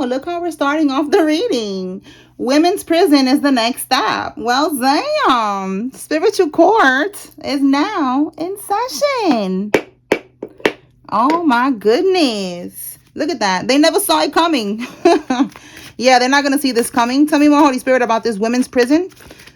look how we're starting off the reading. Women's prison is the next stop. Well, damn. Spiritual court is now in session. Oh my goodness. Look at that. They never saw it coming. Yeah, they're not going to see this coming. Tell me more, Holy Spirit, about this women's prison.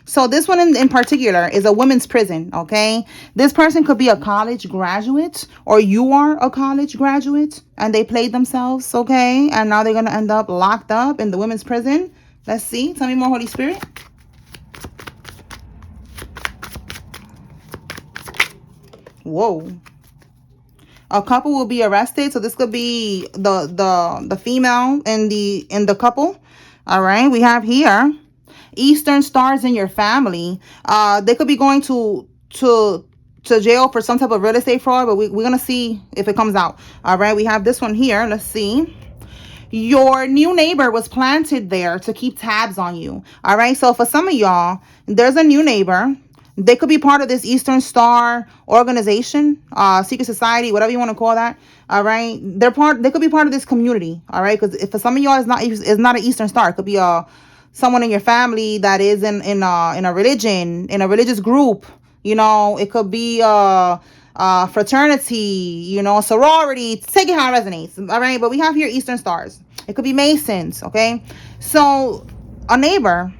So this one in particular is a women's prison, okay? This person could be a college graduate, or you are a college graduate and they played themselves, okay? And now they're going to end up locked up in the women's prison. Let's see. Tell me more, Holy Spirit. Whoa. A couple will be arrested. So this could be the female in the couple. All right. We have here Eastern stars in your family. They could be going to jail for some type of real estate fraud, but we're gonna see if it comes out. All right. We have this one here. Let's see. Your new neighbor was planted there to keep tabs on you. All right. So for some of y'all, there's a new neighbor. They could be part of this Eastern Star organization, secret society, whatever you want to call that. All right. They could be part of this community. All right. Because if for some of y'all it's not an Eastern Star, it could be someone in your family that is in a religion, in a religious group. You know, it could be fraternity, you know, sorority. Take it how it resonates. All right. But we have here Eastern Stars. It could be Masons. Okay. So a neighbor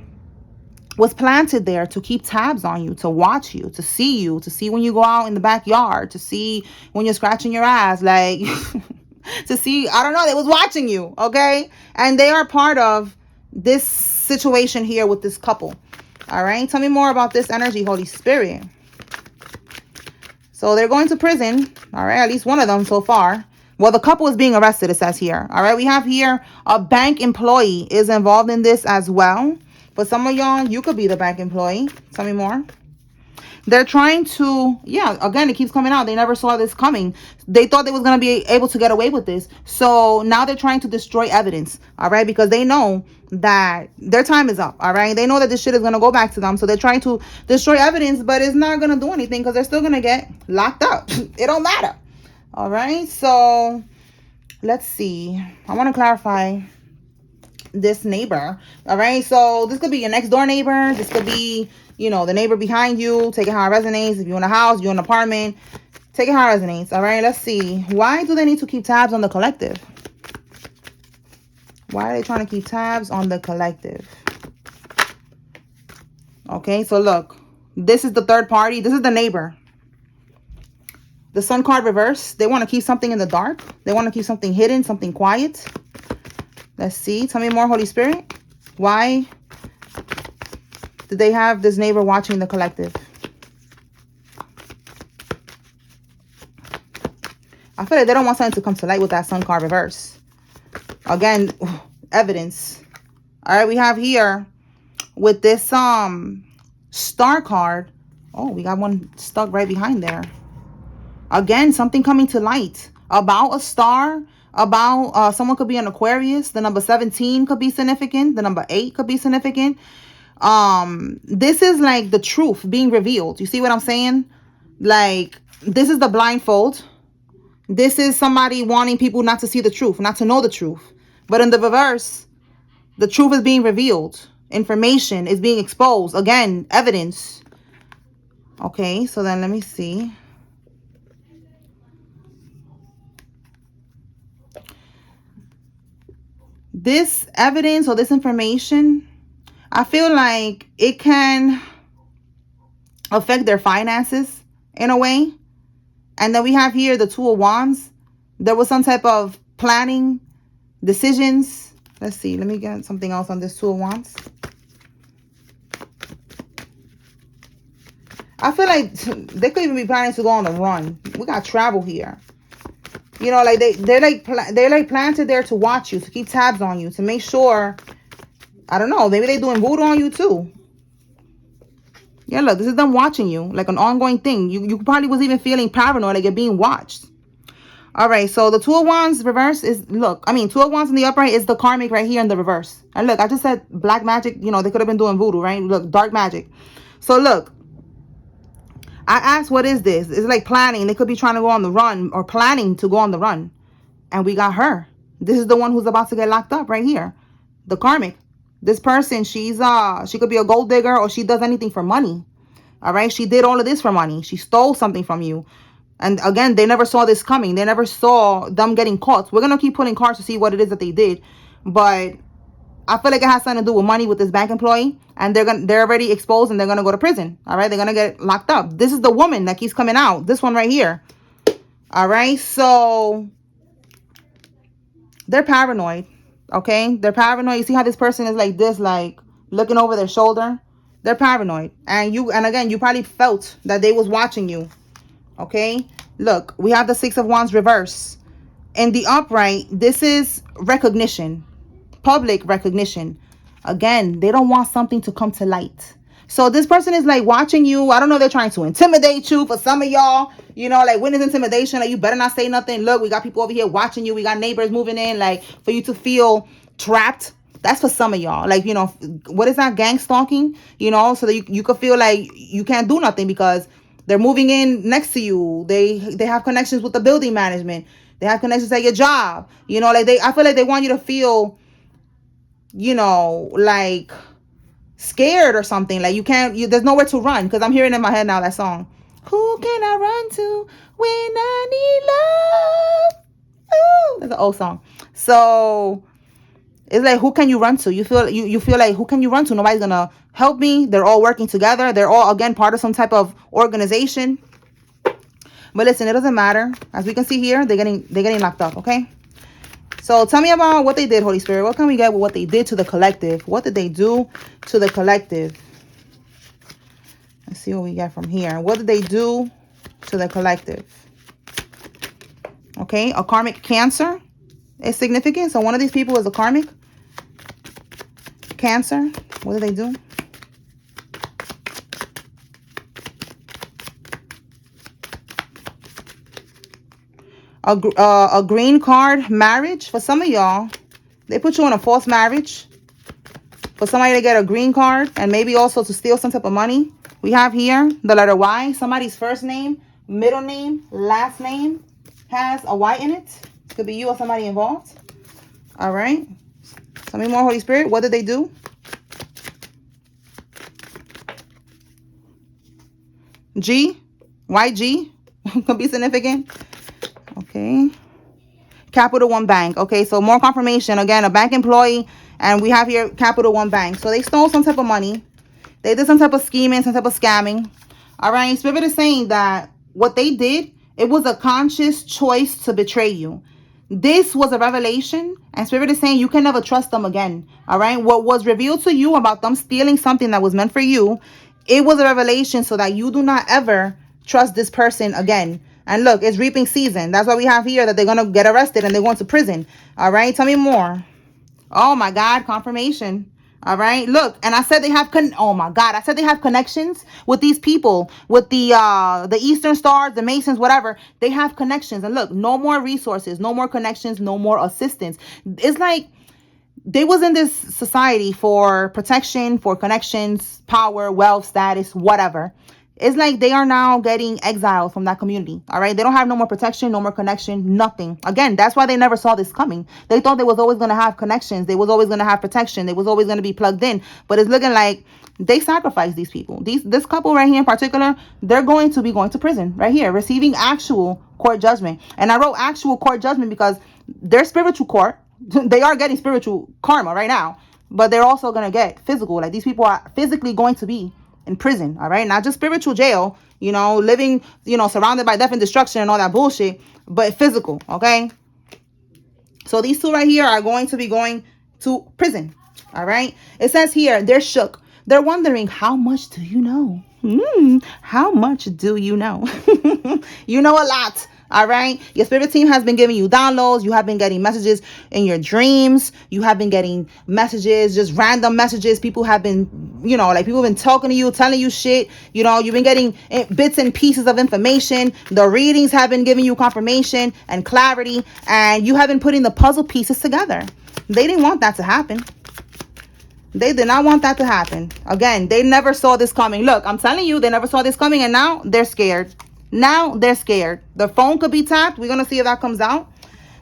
was planted there to keep tabs on you, to watch you, to see when you go out in the backyard, to see when you're scratching your ass, like to see, I don't know, they was watching you, okay? And they are part of this situation here with this couple. All right, tell me more about this energy, Holy Spirit. So they're going to prison, all right, at least one of them so far. Well, the couple is being arrested, it says here. All right, we have here a bank employee is involved in this as well. For some of y'all, you could be the bank employee. Tell me more. They're trying to, yeah, again, it keeps coming out. They never saw this coming. They thought they was going to be able to get away with this. So now they're trying to destroy evidence, all right? Because they know that their time is up, all right? They know that this shit is going to go back to them. So they're trying to destroy evidence, but it's not going to do anything because they're still going to get locked up. It don't matter, all right? So let's see. I want to clarify this neighbor. All right, so this could be your next door neighbor. This could be, you know, the neighbor behind you. Take it how it resonates. If you're in a house, you're in an apartment, take it how it resonates. All right, let's see. Why do they need to keep tabs on the collective? Why are they trying to keep tabs on the collective? Okay, so look, this is the third party. This is the neighbor. The Sun card reverse. They want to keep something in the dark. They want to keep something hidden, something quiet. Let's see. Tell me more, Holy Spirit. Why did they have this neighbor watching the collective? I feel like they don't want something to come to light with that Sun card reverse. Again, evidence. All right, we have here with this star card. Oh, we got one stuck right behind there. Again, something coming to light about a star. About someone could be an Aquarius. The number 17 could be significant. The number 8 could be significant. This is like the truth being revealed. You see what I'm saying? Like, this is the blindfold. This is somebody wanting people not to see the truth, not to know the truth. But in the reverse, the truth is being revealed. Information is being exposed. Again, evidence. Okay, so then let me see. This evidence or this information, I feel like it can affect their finances in a way. And then we have here the Two of Wands. There was some type of planning, decisions. Let's see. Let me get something else on this Two of Wands. I feel like they could even be planning to go on the run. We got travel here. You know, like they're like planted there to watch you, to keep tabs on you, to make sure, I don't know, maybe they're doing voodoo on you too. Yeah, look, this is them watching you, like an ongoing thing. You probably was even feeling paranoid, like you're being watched. All right, so the Two of Wands reverse is, look, I mean, Two of Wands in the upright is the karmic right here in the reverse. And look, I just said black magic, you know, they could have been doing voodoo, right? Look, dark magic. So look, I asked, what is this? It's like planning. They could be trying to go on the run or planning to go on the run. And we got her. This is the one who's about to get locked up right here. The karmic. This person, she could be a gold digger, or she does anything for money. All right. She did all of this for money. She stole something from you. And again, they never saw this coming. They never saw them getting caught. We're going to keep pulling cards to see what it is that they did. But I feel like it has something to do with money with this bank employee. And they're already exposed, and they're going to go to prison. All right. They're going to get locked up. This is the woman that keeps coming out. This one right here. All right. So they're paranoid. Okay. They're paranoid. You see how this person is like this, like looking over their shoulder. They're paranoid. And again, you probably felt that they was watching you. Okay. Look, we have the Six of Wands reverse. In the upright, this is recognition. Public recognition. Again, they don't want something to come to light. So this person is like watching you. I don't know if they're trying to intimidate you. For some of y'all, you know, like witness intimidation. Like, you better not say nothing. Look, we got people over here watching you. We got neighbors moving in. Like, for you to feel trapped. That's for some of y'all. Like, you know, what is that? Gangstalking? You know, so that you could feel like you can't do nothing because they're moving in next to you. They have connections with the building management. They have connections at your job. You know, like I feel like they want you to feel, you know, like scared or something. Like there's nowhere to run. Because I'm hearing in my head now that song. Who can I run to when I need love? Ooh, that's an old song. So it's like, who can you run to? You feel like, who can you run to? Nobody's gonna help me. They're all working together. They're all, again, part of some type of organization. But listen, it doesn't matter. As we can see here, they're getting locked up. Okay. So tell me about what they did, Holy Spirit. What can we get with what they did to the collective? What did they do to the collective? Let's see what we get from here. What did they do to the collective? Okay, a karmic Cancer is significant. So one of these people is a karmic Cancer. What did they do? A green card marriage. For some of y'all, they put you in a false marriage. For somebody to get a green card and maybe also to steal some type of money. We have here the letter Y. Somebody's first name, middle name, last name has a Y in it. Could be you or somebody involved. All right. Tell me more, Holy Spirit. What did they do? G. YG. Could be significant. Okay. Capital One Bank. Okay, so more confirmation. Again, a bank employee. And we have here Capital One Bank. So they stole some type of money. They did some type of scheming, some type of scamming. All right. Spirit is saying that what they did, it was a conscious choice to betray you. This was a revelation. And Spirit is saying you can never trust them again. All right. What was revealed to you about them stealing something that was meant for you, it was a revelation so that you do not ever trust this person again. And look, it's reaping season. That's why we have here that they're going to get arrested and they're going to prison. All right. Tell me more. Oh, my God. Confirmation. All right. Look, and I said they have oh, my God. I said they have connections with these people, with the Eastern Stars, the Masons, whatever. They have connections. And look, no more resources, no more connections, no more assistance. It's like they was in this society for protection, for connections, power, wealth, status, whatever. It's like they are now getting exiled from that community. All right. They don't have no more protection, no more connection, nothing. Again, that's why they never saw this coming. They thought they was always going to have connections. They was always going to have protection. They was always going to be plugged in. But it's looking like they sacrificed these people. This couple right here in particular, they're going to be going to prison right here, receiving actual court judgment. And I wrote actual court judgment because they're spiritual court. They are getting spiritual karma right now. But they're also going to get physical. Like these people are physically going to be in prison, all right? Not just spiritual jail, you know, living, you know, surrounded by death and destruction and all that bullshit, but physical, okay? So these two right here are going to be going to prison, all right? It says here, they're shook. They're wondering, how much do you know? How much do you know? You know a lot. All right. Your spirit team has been giving you downloads. You have been getting messages in your dreams. You have been getting messages, just random messages. People have been, you know, like people have been talking to you, telling you shit. You know, you've been getting bits and pieces of information. The readings have been giving you confirmation and clarity. And you have been putting the puzzle pieces together. They didn't want that to happen. They did not want that to happen. Again, they never saw this coming. Look, I'm telling you, they never saw this coming. And now they're scared. Now they're scared. The phone could be tapped. We're going to see if that comes out.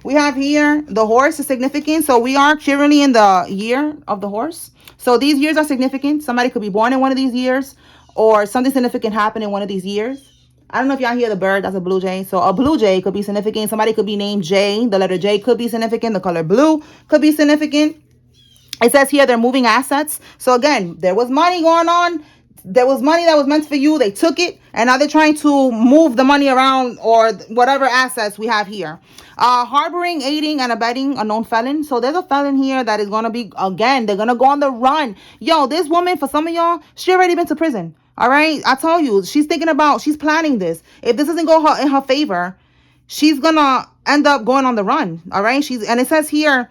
We have here the horse is significant. So we are currently in the year of the horse. So these years are significant. Somebody could be born in one of these years, or something significant happened in one of these years. I don't know if y'all hear the bird. That's a blue jay. So a blue jay could be significant. Somebody could be named J. The letter J could be significant. The color blue could be significant. It says here they're moving assets. So again, there was money going on. There was money that was meant for you. They took it, and now they're trying to move the money around, or whatever assets we have here. Harboring, aiding, and abetting a known felon. So there's a felon here that is going to be, again, they're going to go on the run. Yo, this woman, for some of y'all, she already been to prison. All right? I tell you, she's thinking about, she's planning this. If this doesn't go in her favor, she's going to end up going on the run. All right? And it says here,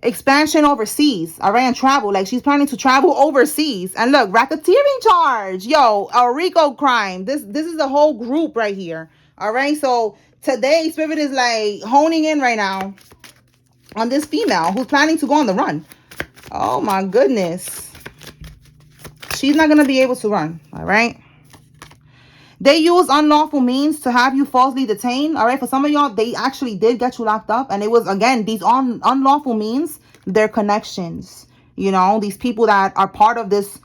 expansion overseas, all right, and travel. Like, she's planning to travel overseas. And look, racketeering charge, yo, a RICO crime. This is a whole group right here. All right, so today Spirit is like honing in right now on this female who's planning to go on the run. Oh my goodness, she's not gonna be able to run. All right. They use unlawful means to have you falsely detained. All right. For some of y'all, they actually did get you locked up. And it was, again, these unlawful means, their connections. You know, these people that are part of this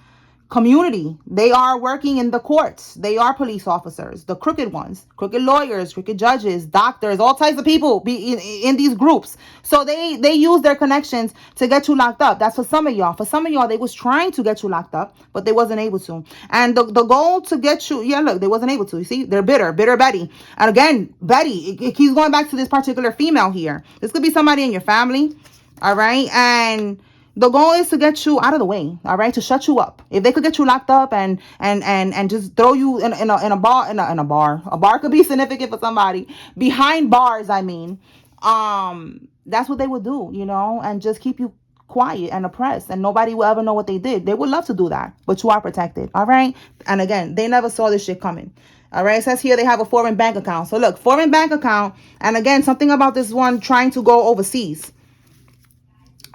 community. They are working in the courts. They are police officers, the crooked ones, crooked lawyers, crooked judges, doctors, all types of people be in these groups. So they use their connections to get you locked up. That's for some of y'all. For some of y'all, they was trying to get you locked up, but they wasn't able to. And the goal to get you, yeah, look, they wasn't able to. You see, they're bitter Betty. And again, Betty, it keeps going back to this particular female here. This could be somebody in your family. All right. And the goal is to get you out of the way, all right, to shut you up. If they could get you locked up and just throw you in a bar, in a bar. A bar could be significant for somebody. Behind bars, I mean. That's what they would do, you know, and just keep you quiet and oppressed, and nobody will ever know what they did. They would love to do that, but you are protected, all right? And again, they never saw this shit coming. All right, it says here they have a foreign bank account. So look, foreign bank account, and again, something about this one trying to go overseas.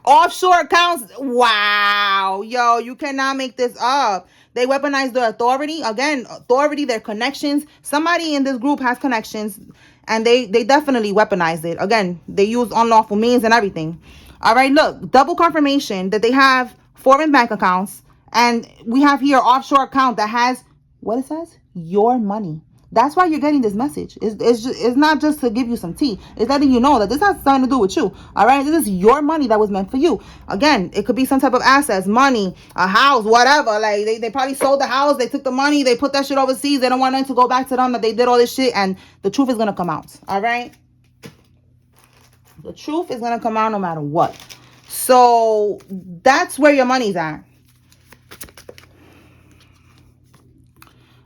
Offshore accounts. Wow. Yo, you cannot make this up. They weaponize their authority. Again, authority, their connections. Somebody in this group has connections, and they definitely weaponized it. Again, they use unlawful means and everything. All right, look, double confirmation that they have foreign bank accounts, and we have here offshore account that has, what it says? Your money. That's why you're getting this message. It's not just to give you some tea. It's letting you know that this has something to do with you. All right. This is your money that was meant for you. Again, it could be some type of assets, money, a house, whatever. Like they probably sold the house. They took the money. They put that shit overseas. They don't want it to go back to them that they did all this shit. And the truth is going to come out. All right. The truth is going to come out no matter what. So that's where your money's at.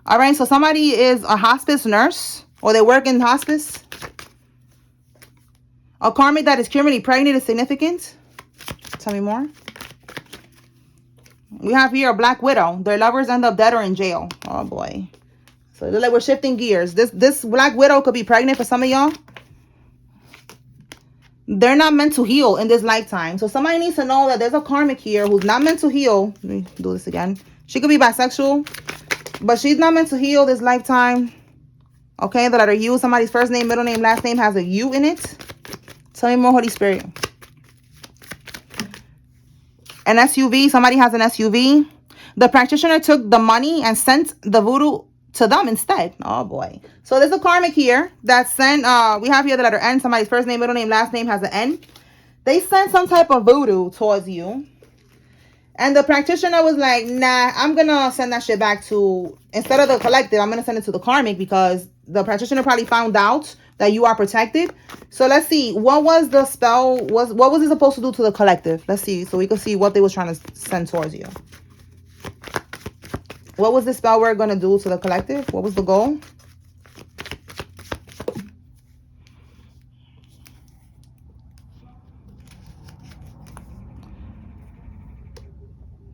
All right, so somebody is a hospice nurse, or they work in hospice. A karmic that is currently pregnant is significant. Tell me more. We have here a black widow. Their lovers end up dead or in jail. Oh boy. So like we're shifting gears. This black widow could be pregnant for some of y'all. They're not meant to heal in this lifetime. So somebody needs to know that there's a karmic here who's not meant to heal. Let me do this again. She could be bisexual, but she's not meant to heal this lifetime. Okay, the letter U, somebody's first name, middle name, last name has a U in it. Tell me more, Holy Spirit. An SUV, somebody has an SUV. The practitioner took the money and sent the voodoo to them instead. Oh boy. So there's a karmic here that sent, we have here the letter N, somebody's first name, middle name, last name has an N. They sent some type of voodoo towards you. And the practitioner was like, nah, I'm going to send that shit back to, instead of the collective, I'm going to send it to the karmic, because the practitioner probably found out that you are protected. So let's see. What was the spell? What was it supposed to do to the collective? Let's see. So we can see what they was trying to send towards you. What was the spell we're going to do to the collective? What was the goal?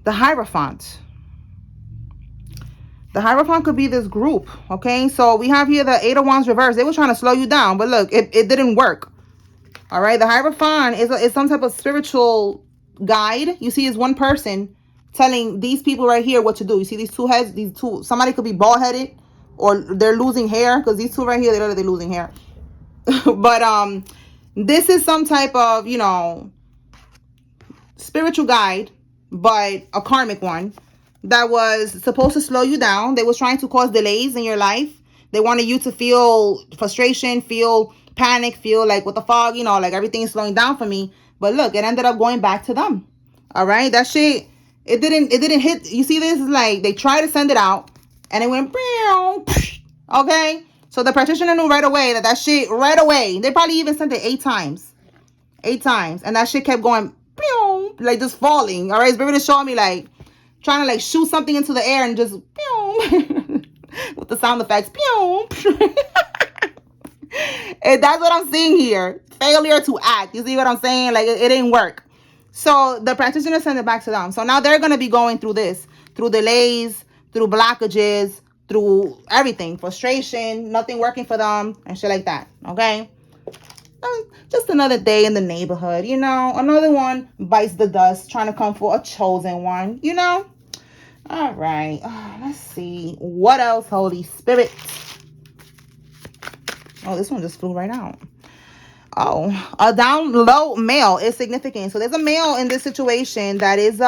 The Hierophant. The Hierophant could be this group, okay? So we have here the Eight of Wands reversed. They were trying to slow you down, but look, it didn't work. All right, the Hierophant is some type of spiritual guide. You see, is one person telling these people right here what to do. You see these two heads, these two, somebody could be bald-headed or they're losing hair, because these two right here, they're losing hair. But This is some type of, you know, spiritual guide, but a karmic one that was supposed to slow you down. They was trying to cause delays in your life. They wanted you to feel frustration, feel panic, feel like what the fuck, you know, like everything is slowing down for me. But look, it ended up going back to them. All right, that shit, it didn't hit. You see, this is like they tried to send it out, and it went, okay. So the practitioner knew right away that shit right away. They probably even sent it 8 times, and that shit kept going, like just falling. All right, Spirit is showing me like trying to like shoot something into the air and just with the sound effects. And that's what I'm seeing here. Failure to act. You see what I'm saying? Like it didn't work. So the practitioner sent it back to them. So now they're going to be going through this, through delays, through blockages, through everything, frustration, nothing working for them and shit like that. Okay. Just another day in the neighborhood, you know, another one bites the dust, trying to come for a chosen one, you know. All right, let's see what else, Holy Spirit. Oh, this one just flew right out. Oh, a down low male is significant. So there's a male in this situation that is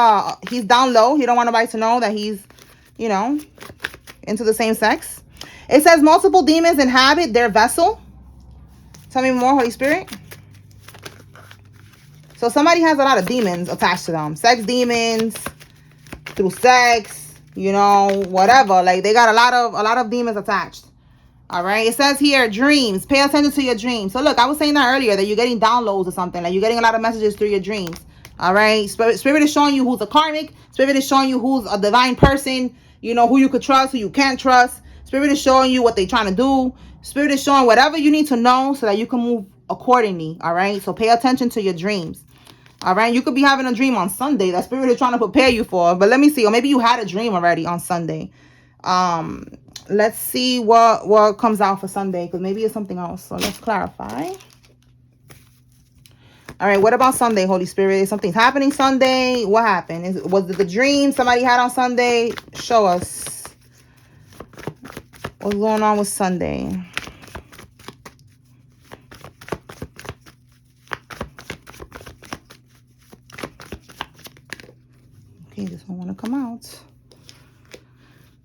he's down low. He don't want nobody to know that he's, you know, into the same sex. It says multiple demons inhabit their vessel. Tell me more, Holy Spirit. So somebody has a lot of demons attached to them. Sex demons, through sex, you know, whatever. Like they got a lot of demons attached. All right. It says here, dreams. Pay attention to your dreams. So look, I was saying that earlier, that you're getting downloads or something. Like you're getting a lot of messages through your dreams. All right. Spirit is showing you who's a karmic. Spirit is showing you who's a divine person. You know, who you could trust, who you can't trust. Spirit is showing you what they're trying to do. Spirit is showing whatever you need to know so that you can move accordingly. All right. So pay attention to your dreams. All right. You could be having a dream on Sunday that Spirit is trying to prepare you for. But let me see. Or maybe you had a dream already on Sunday. Let's see what comes out for Sunday, because maybe it's something else. So let's clarify. All right. What about Sunday, Holy Spirit? Is something happening Sunday? What happened? Was it the dream somebody had on Sunday? Show us what's going on with Sunday. Okay, this one want to come out.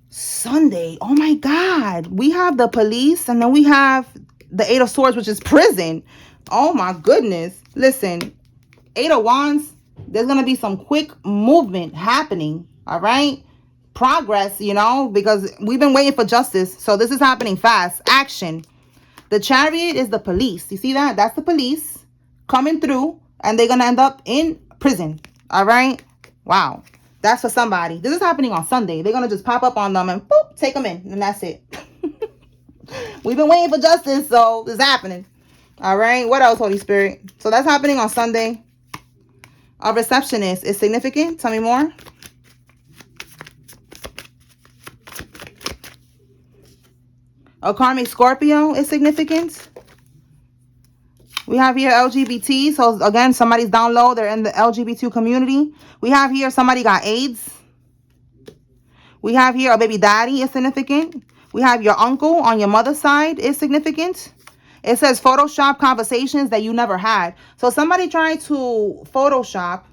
Sunday. Oh my God. We have the police, and then we have the 8 of Swords, which is prison. Oh my goodness. Listen, 8 of Wands, there's going to be some quick movement happening. All right. Progress, you know, because we've been waiting for justice. So this is happening fast. Action. The Chariot is the police. You see that? That's the police coming through, and they're going to end up in prison. All right. Wow. That's for somebody. This is happening on Sunday. They're going to just pop up on them and boop, take them in. And that's it. We've been waiting for justice, so it's happening. All right. What else, Holy Spirit? So that's happening on Sunday. A receptionist is significant. Tell me more. A karmic Scorpio is significant. We have here LGBT. So again, somebody's down low. They're in the LGBT community. We have here somebody got AIDS. We have here a baby daddy is significant. We have your uncle on your mother's side is significant. It says Photoshop conversations that you never had. So somebody tried to Photoshop,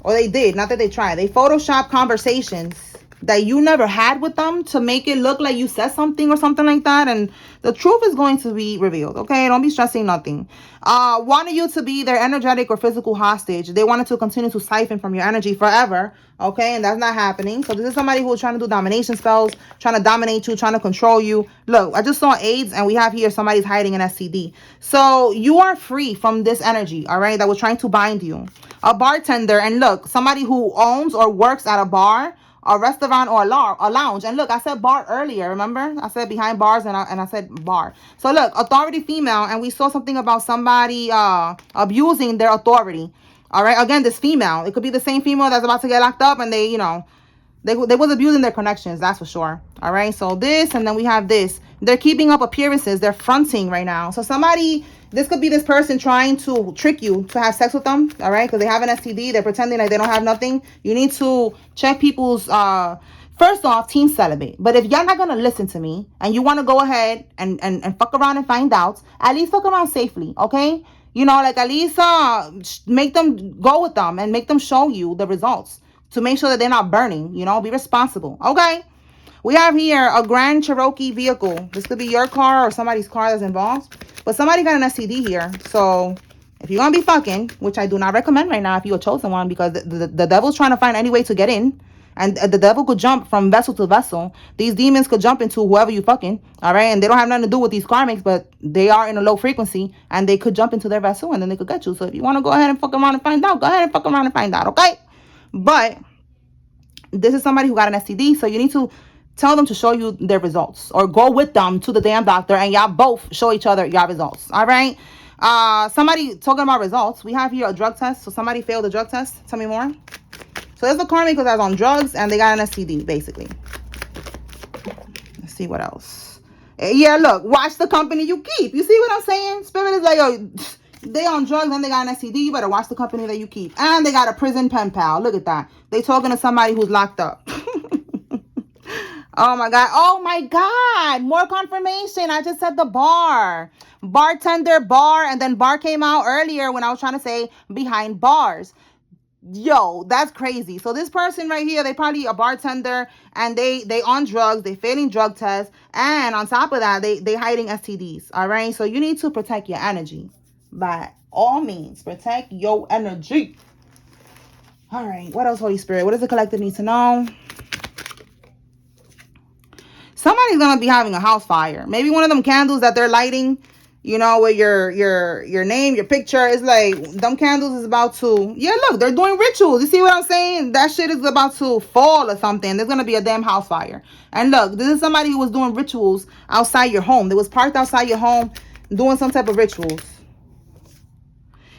or they did, not that they tried. They Photoshop conversations that you never had with them to make it look like you said something or something like that. And the truth is going to be revealed. Okay, don't be stressing nothing. Wanted you to be their energetic or physical hostage. They wanted to continue to siphon from your energy forever. Okay, and that's not happening. So this is somebody who's trying to do domination spells, trying to dominate you, trying to control you. Look, I just saw AIDS, and we have here somebody's hiding an STD. So you are free from this energy, all right, that was trying to bind you. A bartender, and look, somebody who owns or works at a bar, a restaurant, or a lounge. And look, I said bar earlier, remember? I said behind bars, and I said bar. So look, authority female, and we saw something about somebody abusing their authority. All right, again, this female. It could be the same female that's about to get locked up, and they, you know, they was abusing their connections, that's for sure. All right, so this, and then we have this. They're keeping up appearances. They're fronting right now. So somebody, this could be this person trying to trick you to have sex with them, all right, because they have an STD. They're pretending like they don't have nothing. You need to check people's First off, team celibate. But if y'all not gonna listen to me and you want to go ahead and fuck around and find out, at least fuck around safely, okay? You know, like at least make them go with them and make them show you the results to make sure that they're not burning. You know, be responsible, okay? We have here a Grand Cherokee vehicle. This could be your car or somebody's car that's involved. But somebody got an STD here. So if you're going to be fucking, which I do not recommend right now if you're a chosen one, because the devil's trying to find any way to get in. And the devil could jump from vessel to vessel. These demons could jump into whoever you fucking. All right. And they don't have nothing to do with these karmics, but they are in a low frequency. And they could jump into their vessel and then they could get you. So if you want to go ahead and fuck around and find out, go ahead and fuck around and find out. Okay. But this is somebody who got an STD. So you need to tell them to show you their results or go with them to the damn doctor and y'all both show each other your results. All right. Somebody talking about results. We have here a drug test. So somebody failed the drug test. Tell me more. So there's a karmic because I was on drugs and they got an STD basically. Let's see what else. Yeah, look, watch the company you keep. You see what I'm saying? Spirit is like, yo, they on drugs and they got an STD. You better watch the company that you keep. And they got a prison pen pal. Look at that. They talking to somebody who's locked up. Oh my God. Oh my God. More confirmation. I just said the bar. Bartender, bar, and then bar came out earlier when I was trying to say behind bars. Yo, that's crazy. So this person right here, they probably a bartender and they on drugs, they failing drug tests, and on top of that, they hiding STDs. All right. So you need to protect your energy. By all means, protect your energy. All right. What else, Holy Spirit? What does the collective need to know? Somebody's gonna be having a house fire. Maybe one of them candles that they're lighting, you know, with your name, your picture. It's like them candles is about to, yeah, look, they're doing rituals. You see what I'm saying? That shit is about to fall or something. There's gonna be a damn house fire. And look, this is somebody who was doing rituals outside your home. They was parked outside your home doing some type of rituals.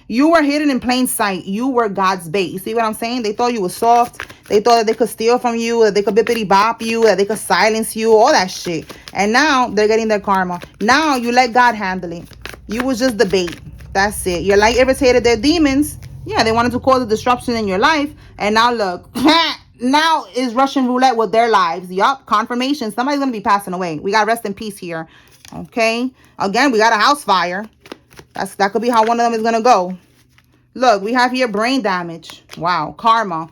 You were hidden in plain sight. You were God's bait. You see what I'm saying? They thought you were soft. They thought that they could steal from you, that they could bippity bop you, that they could silence you, all that shit. And now they're getting their karma. Now you let God handle it. You was just the bait. That's it. Your light irritated their demons. Yeah, they wanted to cause a disruption in your life. And now look, now is Russian roulette with their lives. Yup, confirmation. Somebody's going to be passing away. We got rest in peace here. Okay. Again, we got a house fire. That could be how one of them is going to go. Look, we have here brain damage. Wow. Karma.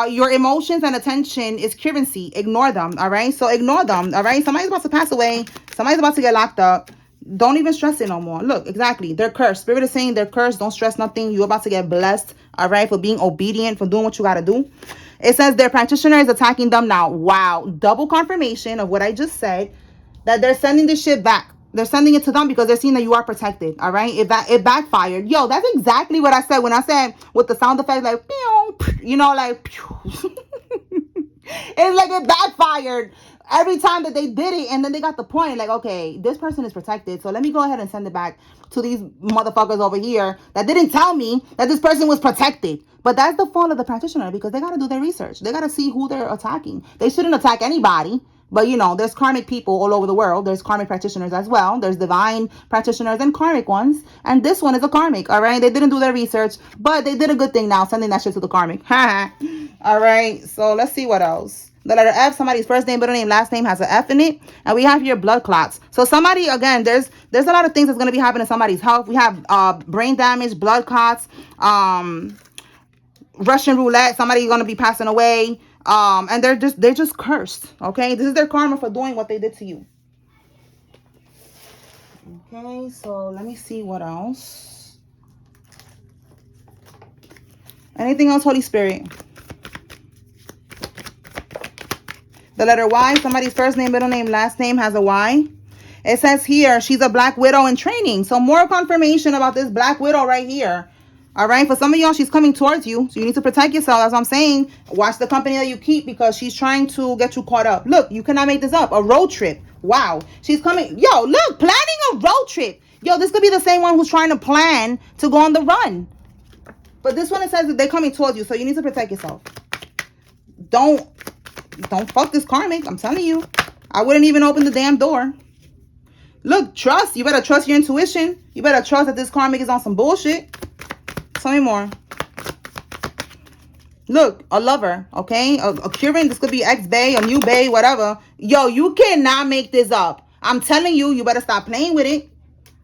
Your emotions and attention is currency. Ignore them. All right. So ignore them. All right. Somebody's about to pass away. Somebody's about to get locked up. Don't even stress it no more. Look, exactly. They're cursed. Spirit is saying they're cursed. Don't stress nothing. You're about to get blessed. All right. For being obedient, for doing what you got to do. It says their practitioner is attacking them now. Wow. Double confirmation of what I just said. That they're sending this shit back. They're sending it to them because they're seeing that you are protected. All right. If it backfired. Yo, that's exactly what I said when I said with the sound effect, like, pew, you know, like, pew. It's like it backfired every time that they did it. And then they got the point like, okay, this person is protected. So let me go ahead and send it back to these motherfuckers over here that didn't tell me that this person was protected. But that's the fault of the practitioner because they got to do their research. They got to see who they're attacking. They shouldn't attack anybody. But, you know, there's karmic people all over the world. There's karmic practitioners as well. There's divine practitioners and karmic ones. And this one is a karmic, all right? They didn't do their research, but they did a good thing now, sending that shit to the karmic. All right, so let's see what else. The letter F, somebody's first name, middle name, last name has an F in it. And we have here blood clots. So somebody, again, there's a lot of things that's going to be happening in somebody's health. We have brain damage, blood clots, Russian roulette. Somebody's going to be passing away. And they're just cursed. Okay, this is their karma for doing what they did to you. Okay, so let me see what else. Anything else, Holy Spirit? The letter Y, somebody's first name, middle name, last name has a Y. It says here, she's a black widow in training. So more confirmation about this black widow right here. All right. For some of y'all, she's coming towards you. So you need to protect yourself. That's what I'm saying. Watch the company that you keep because she's trying to get you caught up. Look, you cannot make this up. A road trip. Wow. She's coming. Yo, look, planning a road trip. Yo, this could be the same one who's trying to plan to go on the run. But this one, it says that they're coming towards you. So you need to protect yourself. Don't fuck this karmic. I'm telling you. I wouldn't even open the damn door. Look, trust. You better trust your intuition. You better trust that this karmic is on some bullshit. Tell me more. Look, a lover, okay? A current, this could be ex-bae, a new bae, whatever. Yo, you cannot make this up. I'm telling you, you better stop playing with it.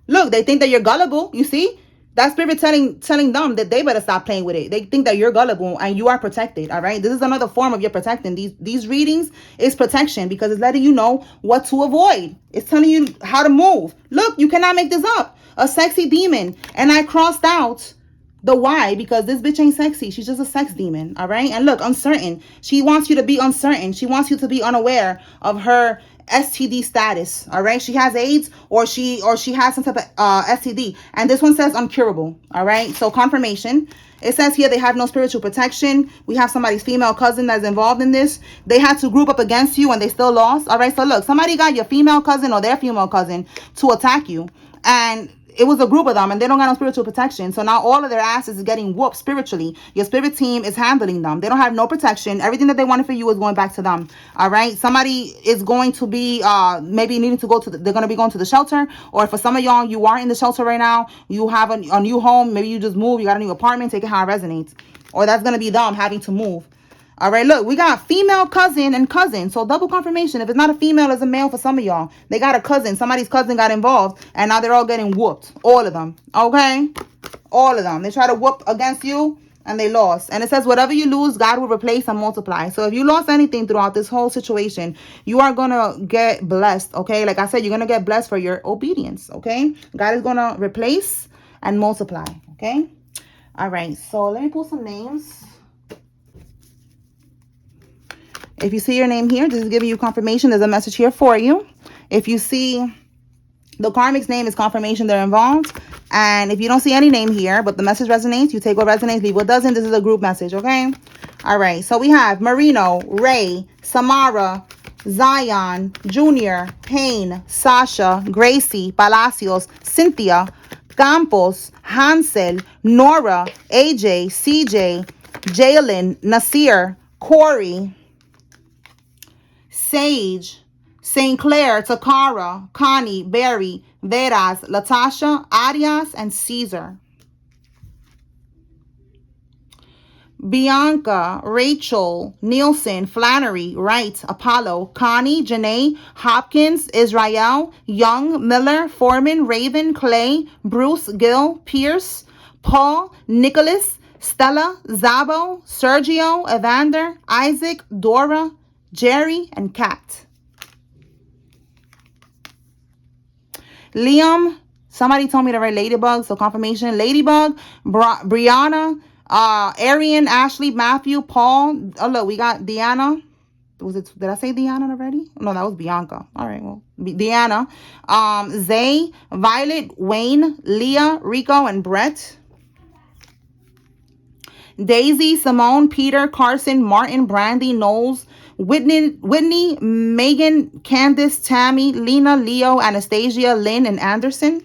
Look, they think that you're gullible. You see? That spirit telling them that they better stop playing with it. They think that you're gullible and you are protected. All right. This is another form of your protecting. These readings is protection because it's letting you know what to avoid. It's telling you how to move. Look, you cannot make this up. A sexy demon. And I crossed out the why because this bitch ain't sexy. She's just a sex demon. All right. And look, uncertain. She wants you to be uncertain. She wants you to be unaware of her STD status. All right. She has AIDS or she has some type of STD. And this one says uncurable. All right. So confirmation. It says here they have no spiritual protection. We have somebody's female cousin that's involved in this. They had to group up against you and they still lost. All right. So look, somebody got your female cousin or their female cousin to attack you. And it was a group of them and they don't got no spiritual protection. So now all of their asses is getting whooped spiritually. Your spirit team is handling them. They don't have no protection. Everything that they wanted for you is going back to them. All right. Somebody is going to be maybe needing to go to they're going to be going to the shelter. Or for some of y'all, you are in the shelter right now. You have a new home. Maybe you just moved. You got a new apartment. Take it how it resonates. Or that's going to be them having to move. All right, look, we got female cousin and cousin. So double confirmation. If it's not a female, it's a male for some of y'all. They got a cousin. Somebody's cousin got involved. And now they're all getting whooped. All of them. Okay? All of them. They try to whoop against you and they lost. And it says whatever you lose, God will replace and multiply. So if you lost anything throughout this whole situation, you are going to get blessed. Okay? Like I said, you're going to get blessed for your obedience. Okay? God is going to replace and multiply. Okay? All right. So let me pull some names. If you see your name here, this is giving you confirmation. There's a message here for you. If you see the karmic's name is confirmation they're involved. And if you don't see any name here, but the message resonates, you take what resonates, leave what doesn't. This is a group message, okay? All right. So we have Marino, Ray, Samara, Zion, Junior, Payne, Sasha, Gracie, Palacios, Cynthia, Campos, Hansel, Nora, AJ, CJ, Jalen, Nasir, Corey, Sage, St. Clair, Takara, Connie, Barry, Veras, Latasha, Arias, and Caesar. Bianca, Rachel, Nielsen, Flannery, Wright, Apollo, Connie, Janae, Hopkins, Israel, Young, Miller, Foreman, Raven, Clay, Bruce, Gill, Pierce, Paul, Nicholas, Stella, Zabo, Sergio, Evander, Isaac, Dora, Jerry, and Kat. Liam, somebody told me to write Ladybug, so confirmation. Ladybug, Brianna, Arian, Ashley, Matthew, Paul. Oh, look, we got Deanna. Did I say Deanna already? No, that was Bianca. All right, well, Deanna. Zay, Violet, Wayne, Leah, Rico, and Brett. Daisy, Simone, Peter, Carson, Martin, Brandy, Knowles, Whitney, Megan, Candace, Tammy, Lena, Leo, Anastasia, Lynn, and Anderson.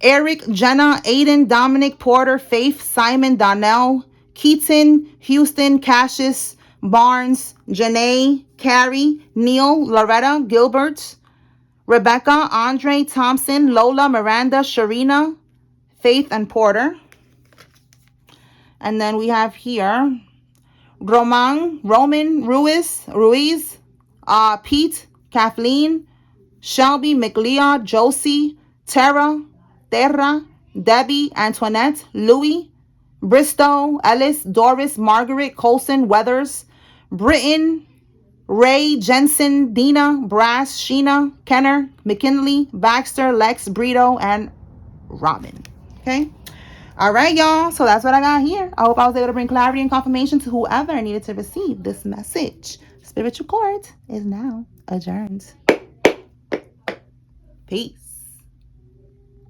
Eric, Jenna, Aiden, Dominic, Porter, Faith, Simon, Donnell, Keaton, Houston, Cassius, Barnes, Janae, Carrie, Neil, Loretta, Gilbert, Rebecca, Andre, Thompson, Lola, Miranda, Sharina, Faith, and Porter. And then we have here Roman, Ruiz, Pete, Kathleen, Shelby, McLeod, Josie, Terra, Debbie, Antoinette, Louie, Bristow, Ellis, Doris, Margaret, Colson, Weathers, Britton, Ray, Jensen, Dina, Brass, Sheena, Kenner, McKinley, Baxter, Lex, Brito, and Robin. Okay? All right, y'all. So that's what I got here. I hope I was able to bring clarity and confirmation to whoever needed to receive this message. Spiritual Court is now adjourned. Peace.